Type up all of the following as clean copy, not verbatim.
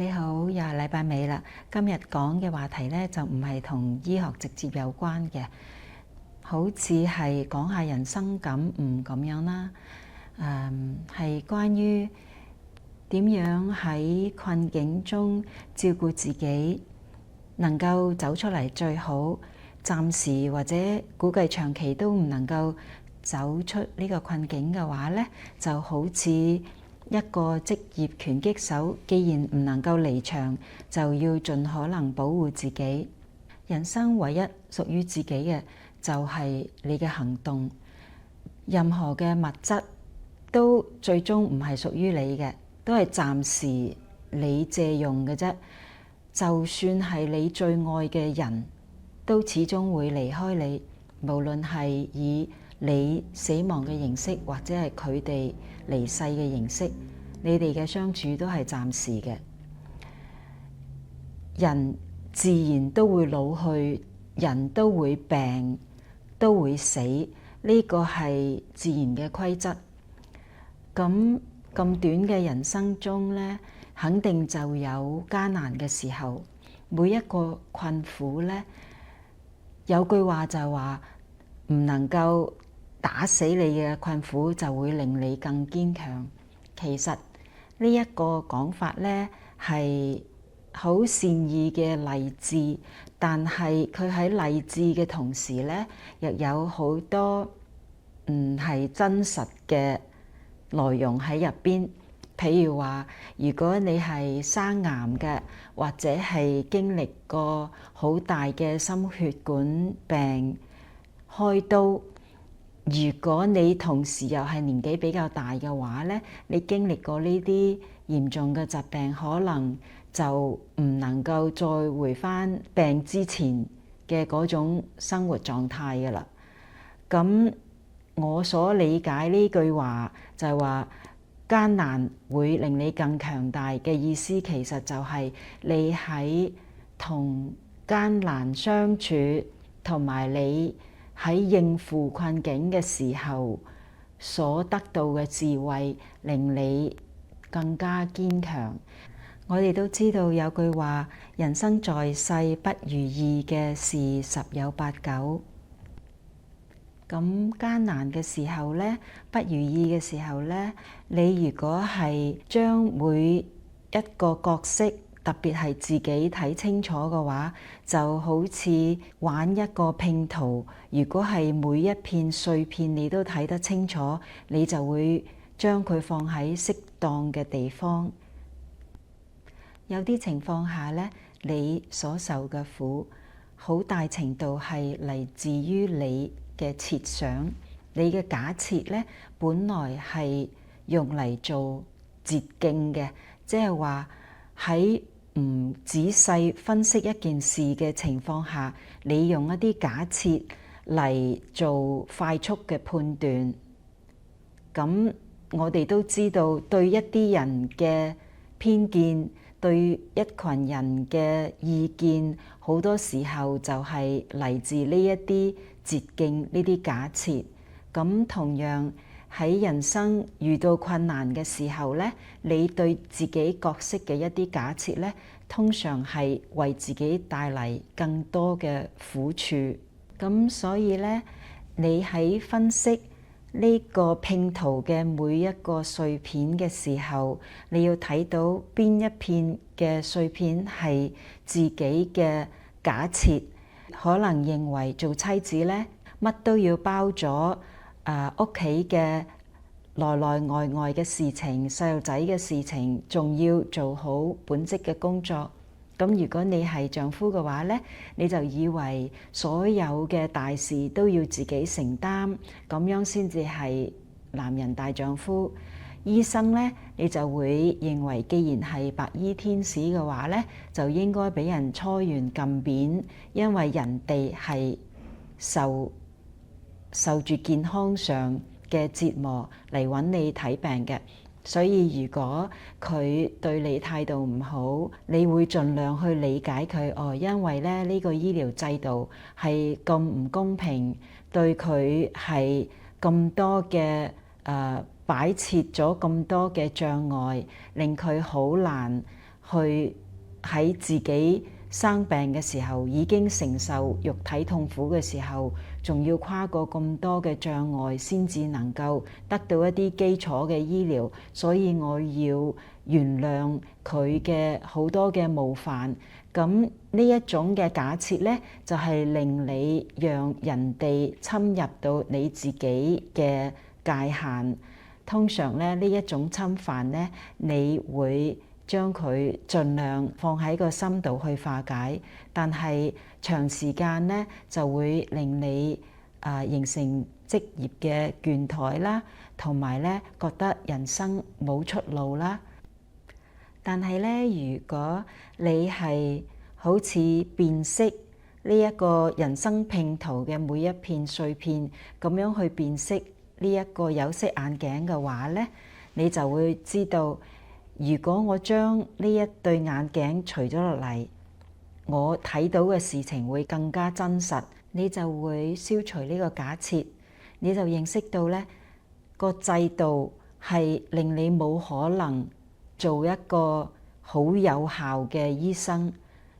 你好，又係禮拜尾啦。今日講嘅話題呢，就唔係同醫學直接有關嘅，好似係講下人生感悟咁樣啦。係關於點樣喺困境中照顧自己，能夠走出嚟最好。暫時或者估計長期都唔能夠走出呢個困境嘅話呢，就好似一個職業拳擊手，既然唔能夠離場，就要盡可能保護自己。人生唯一屬於自己嘅就係你嘅行動，任何嘅物質都最終唔係屬於你嘅，都係暫時你借用嘅啫。就算係你最愛嘅人，都始終會離開你，無論係以你死亡嘅形式，或者係佢哋離世嘅形式，你哋嘅相處都係暫時嘅。人自然都會老去，人都會病，都會死，呢個係自然嘅規則。咁短嘅人生中呢，肯定就有艱難嘅時候。每一個困苦呢，有句話就話唔能夠打死你嘅困苦，就會令你更堅強。其實呢一個講法呢，係好善意嘅勵志，但係佢喺勵志嘅同時呢，亦有好多唔係真實嘅內容喺入邊。譬如話，如果你係生癌嘅，或者係經歷過好大嘅心血管病開刀，如果你同時又係年紀比較大嘅話呢，你經歷過呢啲嚴重嘅疾病，可能就唔能夠再回返病之前嘅嗰種生活狀態㗎喇。咁我所理解呢句話就係話，艱難會令你更強大嘅意思，其實就係你喺同艱難相處，同埋你喺應付困境嘅時候所得到嘅智慧，令你更加堅強。我哋都知道有句話，人生在世不如意嘅事十有八九。咁艱難嘅時候呢，不如意嘅時候呢，你如果係將每一個角色，特別係自己睇清楚嘅話，就好似玩一個拼圖。如果係每一片碎片你都睇得清楚，你就會將佢放喺適當嘅地方。有啲情況下呢，你所受嘅苦，好大程度係嚟自於你嘅設想。你嘅假設呢，本來係用嚟做捷徑嘅，即係話喺唔仔細分析一件事嘅情況下，你用一啲假設嚟做快速嘅判斷。咁我哋都知道，對一啲人嘅偏見，對一群人嘅意見，好多時候就係嚟自呢一啲捷徑，呢啲假設。咁同樣喺人生遇到困難嘅時候呢，你對自己角色嘅一啲假設呢，通常係為自己帶嚟更多嘅苦處。咁所以呢，你喺分析呢個拼圖嘅每一個碎片嘅時候，你要睇到邊一片嘅碎片係自己嘅假設。可能認為做妻子呢，乜都要包咗屋企嘅內內外外嘅事情，細路仔嘅事情，仲要做好本職嘅工作。咁如果你係丈夫嘅話呢，你就以為所有嘅大事都要自己承擔，咁樣先至係男人大丈夫。醫生呢，你就會認為既然係白衣天使嘅話呢，就應該俾人搓圓撳扁，因為人哋係受住健康上嘅折磨嚟揾你睇病嘅。所以如果佢對你態度唔好，你會盡量去理解佢。因為咧呢個醫療制度係咁唔公平，對佢係咁多嘅擺設咗咁多嘅障礙，令佢好難去喺自己生病嘅時候已經承受肉體痛苦嘅時候，仲要跨過咁多嘅障礙先至能夠得到一啲基礎嘅醫療，所以我要原諒佢嘅好多嘅冒犯。咁呢一種嘅假設咧，就係令你讓人哋侵入到你自己嘅界限。通常咧，呢一種侵犯咧，你會將佢盡量放喺個心度去化解，但係長時間咧就會令你形成職業嘅倦怠啦，同埋咧覺得人生冇出路啦。但係咧，如果你係好似辨識呢一個人生拼圖嘅每一片碎片咁樣去辨識呢一個有色眼鏡嘅話咧，你就會知道，如果我將呢一對眼鏡除咗落嚟，我睇到嘅事情會更加真實。你就會消除呢個假設，你就認識到咧個制度係令你冇可能做一個好有效嘅醫生，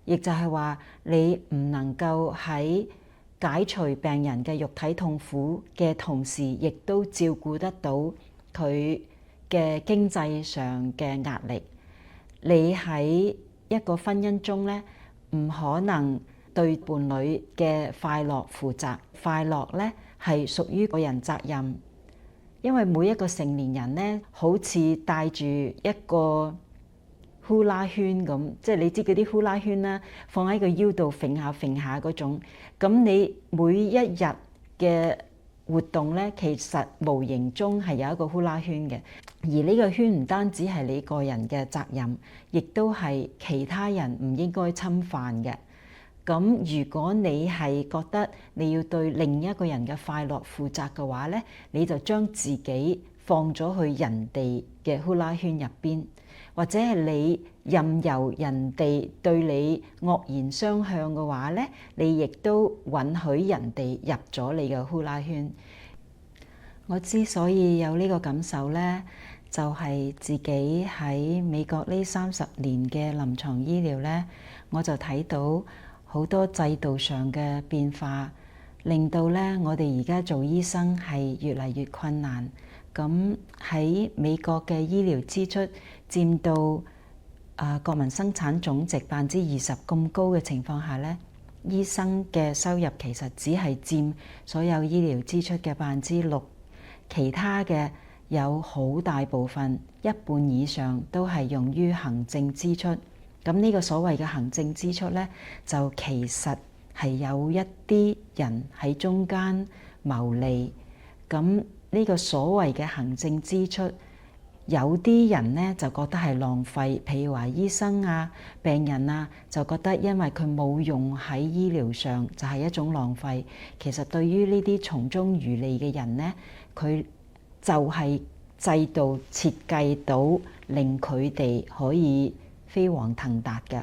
亦就係話你唔能夠喺解除病人嘅肉體痛苦嘅同時，亦都照顧得到佢嘅經濟上嘅壓力。你喺一個婚姻中咧，唔可能對伴侶嘅快樂負責。快樂咧係屬於個人責任，因為每一個成年人咧，好似帶住一個呼啦圈咁，即係你知嗰啲呼啦圈啦，放喺個腰度揈下揈下嗰種。咁你每一日嘅活動咧，其實無形中係有一個呼啦圈嘅，而呢個圈唔單止係你個人嘅責任，亦都係其他人唔應該侵犯嘅。咁如果你係覺得你要對另一個人嘅快樂負責嘅話咧，你就將自己放咗去人哋嘅呼啦圈入邊，或者係你任由人哋對你惡言相向嘅話咧，你亦都允許人哋入咗你嘅呼啦圈。我之所以有呢個感受咧，就係自己喺美國呢30年嘅臨床醫療咧，我就睇到好多制度上嘅變化，令到咧我哋而家做醫生係越嚟越困難。咁喺美國嘅醫療支出佔到國民生產總值20%咁高嘅情況下咧，醫生嘅收入其實只係佔所有醫療支出嘅6%，其他嘅有好大部分1半以上都係用於行政支出。咁呢個所謂嘅行政支出咧，就其實係有一啲人喺中間牟利。咁呢個所謂嘅行政支出，有啲人咧就覺得係浪費，譬如話醫生啊、病人啊，就覺得因為佢冇用喺醫療上，就係一種浪費。其實對於呢啲從中漁利嘅人咧，佢就係制度設計到令佢哋可以飛黃騰達嘅。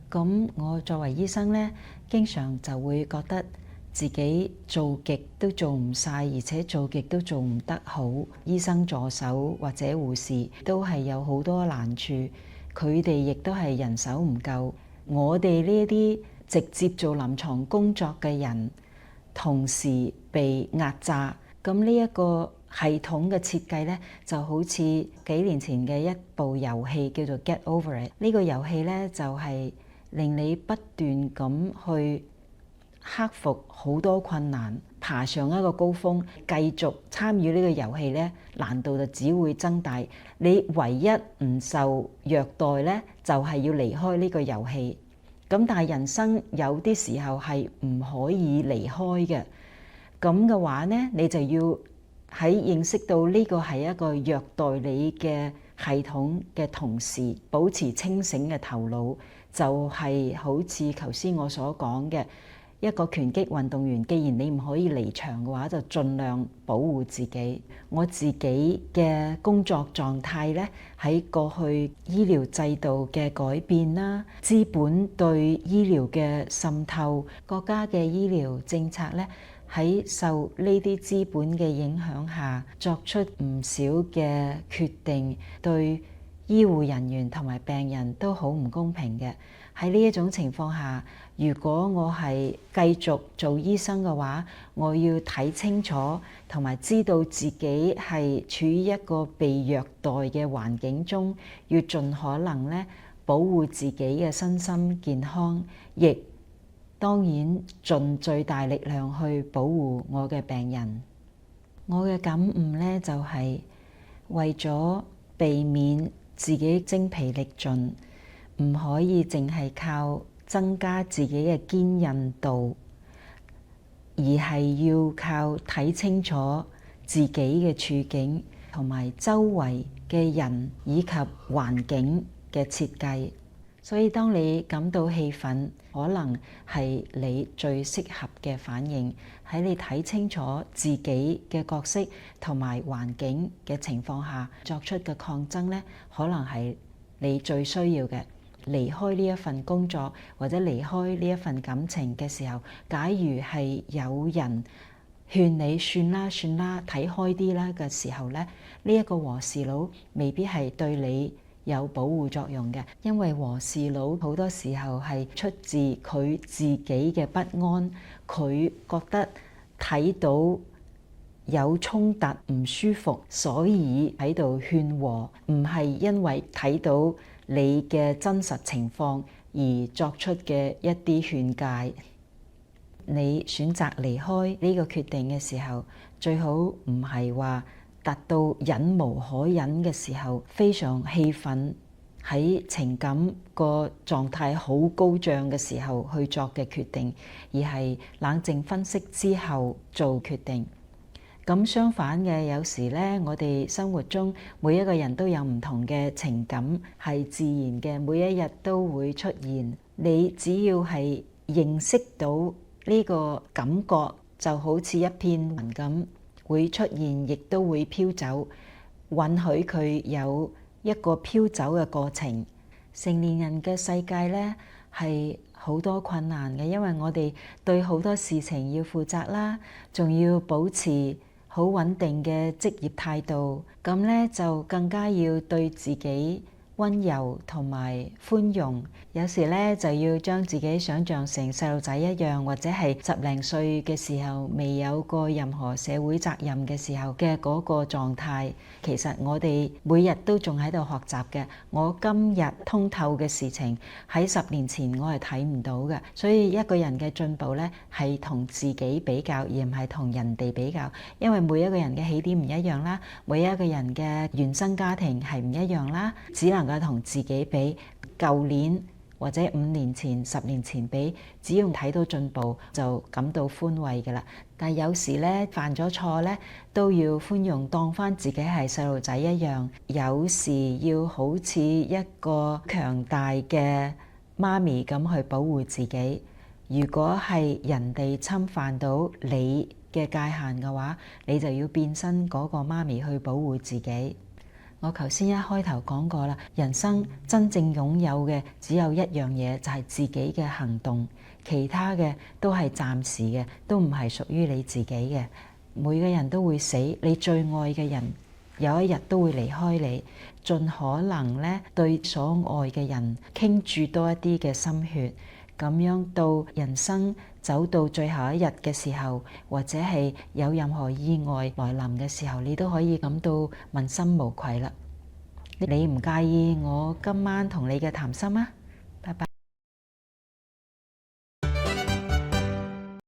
咁我作為醫生咧，經常就會覺得自己做極都做唔晒，而且做極都做唔得好。醫生助手或者護士都係有好多難處，佢哋亦都係人手唔夠。我哋呢一啲直接做臨床工作嘅人，同時被壓榨。咁呢一個系統嘅設計咧，就好似幾年前嘅一部遊戲叫做 Get Over It。呢個遊戲咧就係令你不斷咁去克服好多困難，爬上一個高峰，繼續參與呢個遊戲咧，難度就只會增大。你唯一唔受虐待咧，就係要離開呢個遊戲。咁但係人生有啲時候係唔可以離開嘅。咁嘅話咧，你就要喺認識到呢個係一個虐待你嘅系統嘅同時，保持清醒嘅頭腦，就係好似頭先我所講嘅一個拳擊運動員。既然你唔可以離場嘅話，就盡量保護自己。我自己嘅工作狀態咧，喺過去醫療制度嘅改變啦，資本對醫療嘅滲透，國家嘅醫療政策咧，喺受呢啲資本嘅影響下，作出唔少嘅決定，對醫護人員同埋病人都好唔公平嘅。喺呢一種情況下，如果我係繼續做醫生嘅話，我要睇清楚同埋知道自己係處於一個被虐待嘅環境中，要盡可能咧保護自己嘅身心健康，亦當然盡最大力量去保護我嘅病人。我嘅感悟咧就係為咗避免自己精疲力盡，唔可以淨係靠增加自己嘅堅韌度，而係要靠睇清楚自己嘅處境同埋周圍嘅人以及環境嘅設計。所以當你感到氣憤，可能係你最適合嘅反應。喺你睇清楚自己嘅角色同埋環境嘅情況下作出嘅抗爭咧，可能係你最需要嘅。離開呢一份工作或者離開呢一份感情嘅時候，假如係有人勸你算啦算啦，睇開啲啦嘅時候咧，呢一個和事佬未必係對你有保護作用嘅，因為和事佬好多時候係出自佢自己嘅不安，佢覺得睇到有衝突唔舒服，所以喺度勸和，唔係因為睇到你嘅真實情況而作出嘅一啲勸誡。你選擇離開呢個決定嘅時候，最好唔係話達到忍無可忍嘅時候，非常氣憤，喺情感個狀態好高漲嘅時候去作嘅決定，而係冷靜分析之後做決定。咁相反嘅，有時咧，我哋生活中每一個人都有唔同嘅情感，係自然嘅，每一日都會出現。你只要係認識到呢個感覺，就好似一片雲咁，會出現，亦都會飄走，允許佢有一個飄走嘅過程。成年人嘅世界咧係好多困難嘅，因為我哋對好多事情要負責啦，仲要保持好穩定嘅職業態度，咁咧就更加要對自己溫柔同埋寬容。有時咧就要將自己想像成細路仔一樣，或者係10零歲嘅時候未有過任何社會責任嘅時候嘅嗰個狀態。其實我哋每日都仲喺度學習嘅。我今日通透嘅事情喺10年前我係睇唔到嘅。所以一個人嘅進步咧係同自己比較，而唔係同人哋比較。因為每一個人嘅起點唔一樣啦，每一個人嘅原生家庭係唔一樣啦，只能夠同自己比。舊年或者5年前、10年前比，只要睇到進步就感到寬慰㗎啦。但係有時咧犯咗錯咧都要寬容，當返自己係細路仔一樣。有時要好似一個強大嘅媽咪咁去保護自己。如果係人哋侵犯到你嘅界限嘅話，你就要變身嗰個媽咪去保護自己。我頭先一開頭講過啦，人生真正擁有嘅只有一樣嘢，就係自己嘅行動，其他嘅都係暫時嘅，都唔係屬於你自己嘅。每個人都會死，你最愛嘅人有一日都會離開你，盡可能咧對所愛嘅人傾注多一啲嘅心血，咁樣到人生走到最後一日嘅時候，或者係有任何意外來臨嘅時候，你都可以感到問心無愧啦。你唔介意我今晚同你嘅談心啊？